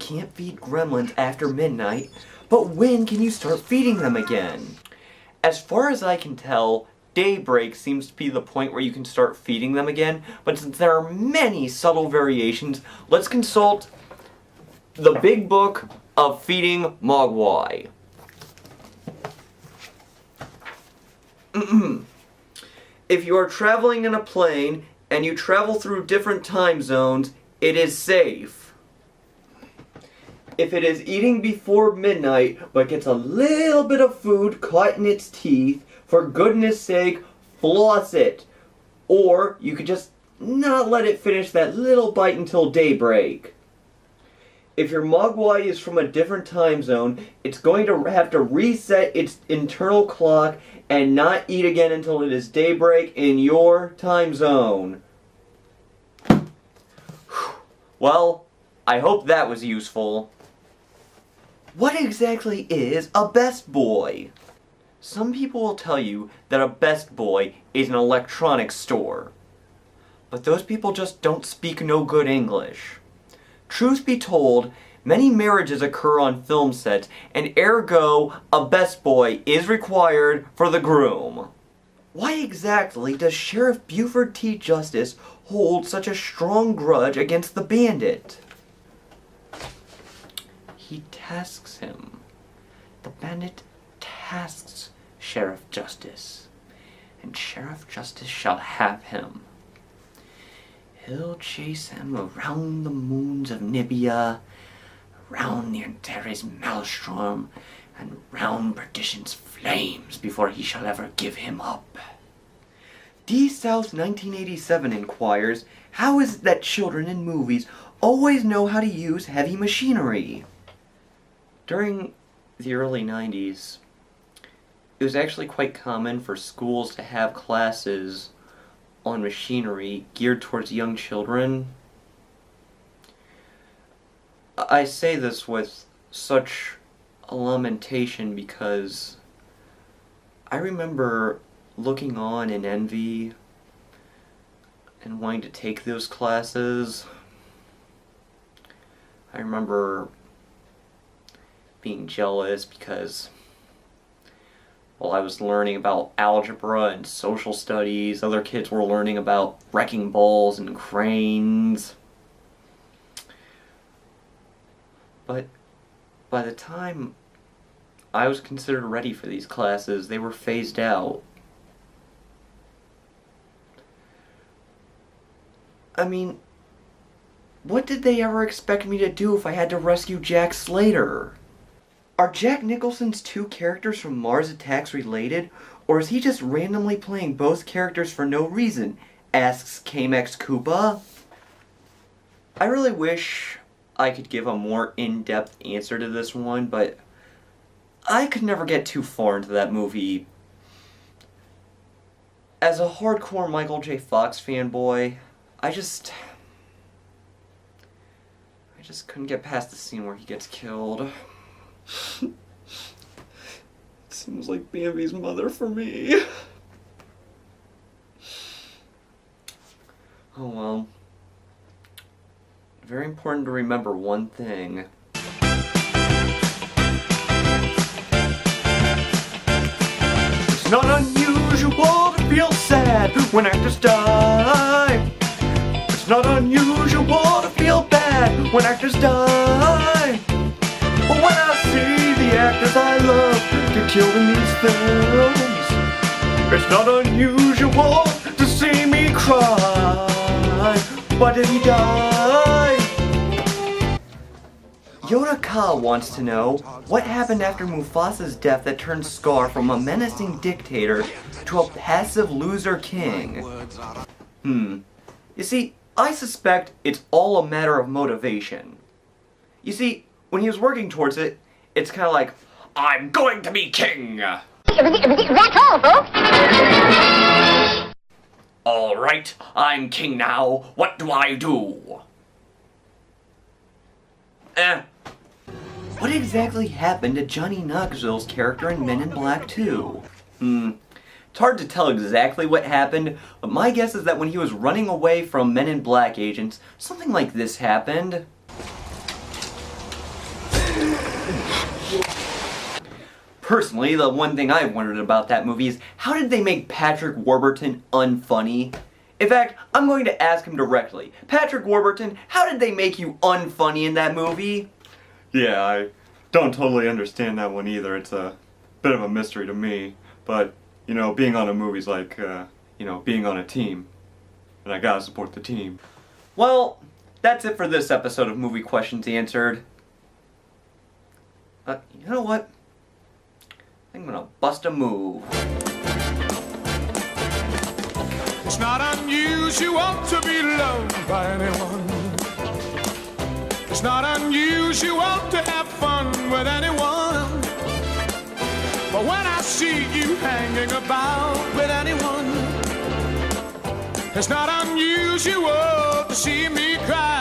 can't feed gremlins after midnight, but when can you start feeding them again? As far as I can tell, daybreak seems to be the point where you can start feeding them again, but since there are many subtle variations, let's consult the Big Book of Feeding Mogwai. If you are traveling in a plane and you travel through different time zones, it is safe. If it is eating before midnight but gets a little bit of food caught in its teeth, for goodness sake, floss it. Or you could just not let it finish that little bite until daybreak. If your Mogwai is from a different time zone, it's going to have to reset its internal clock and not eat again until it is daybreak in your time zone. Well, I hope that was useful. What exactly is a best boy? Some people will tell you that a Best Boy is an electronics store. But those people just don't speak no good English. Truth be told, many marriages occur on film sets, and ergo, a Best Boy is required for the groom. Why exactly does Sheriff Buford T. Justice hold such a strong grudge against the bandit? He tasks him. The bandit tasks Sheriff Justice, and Sheriff Justice shall have him. He'll chase him around the moons of Nibia, around the Antares maelstrom, and round perdition's flames before he shall ever give him up. D. South 1987 inquires, how is it that children in movies always know how to use heavy machinery? During the early 90s, it was actually quite common for schools to have classes on machinery geared towards young children. I say this with such a lamentation because I remember looking on in envy and wanting to take those classes. I remember being jealous because while I was learning about algebra and social studies, other kids were learning about wrecking balls and cranes. But by the time I was considered ready for these classes, they were phased out. I mean, what did they ever expect me to do if I had to rescue Jack Slater? Are Jack Nicholson's two characters from Mars Attacks related, or is he just randomly playing both characters for no reason? Asks Kamex Koopa. I really wish I could give a more in-depth answer to this one, but I could never get too far into that movie. As a hardcore Michael J. Fox fanboy, I just couldn't get past the scene where he gets killed. It seems like Bambi's mother for me. Oh well. Very important to remember one thing. It's not unusual to feel sad when actors die. It's not unusual to feel bad when actors die. But when I see the actors I love get killed in these films, it's not unusual to see me cry. Why did he die? Yoda Ka wants to know, what happened after Mufasa's death that turned Scar from a menacing dictator to a passive loser king? You see, I suspect it's all a matter of motivation. You see, when he was working towards it, it's kind of like, I'm going to be king! That's all, folks! Alright, I'm king now. What do I do? What exactly happened to Johnny Knoxville's character in Men in Black 2? It's hard to tell exactly what happened, but my guess is that when he was running away from Men in Black agents, something like this happened. Personally, the one thing I've wondered about that movie is how did they make Patrick Warburton unfunny? In fact, I'm going to ask him directly. Patrick Warburton, how did they make you unfunny in that movie? Yeah, I don't totally understand that one either. It's a bit of a mystery to me. But, you know, being on a movie's like, you know, being on a team. And I gotta support the team. Well, that's it for this episode of Movie Questions Answered. You know what? I'm gonna bust a move. It's not unusual to be loved by anyone. It's not unusual to have fun with anyone. But when I see you hanging about with anyone, it's not unusual to see me cry.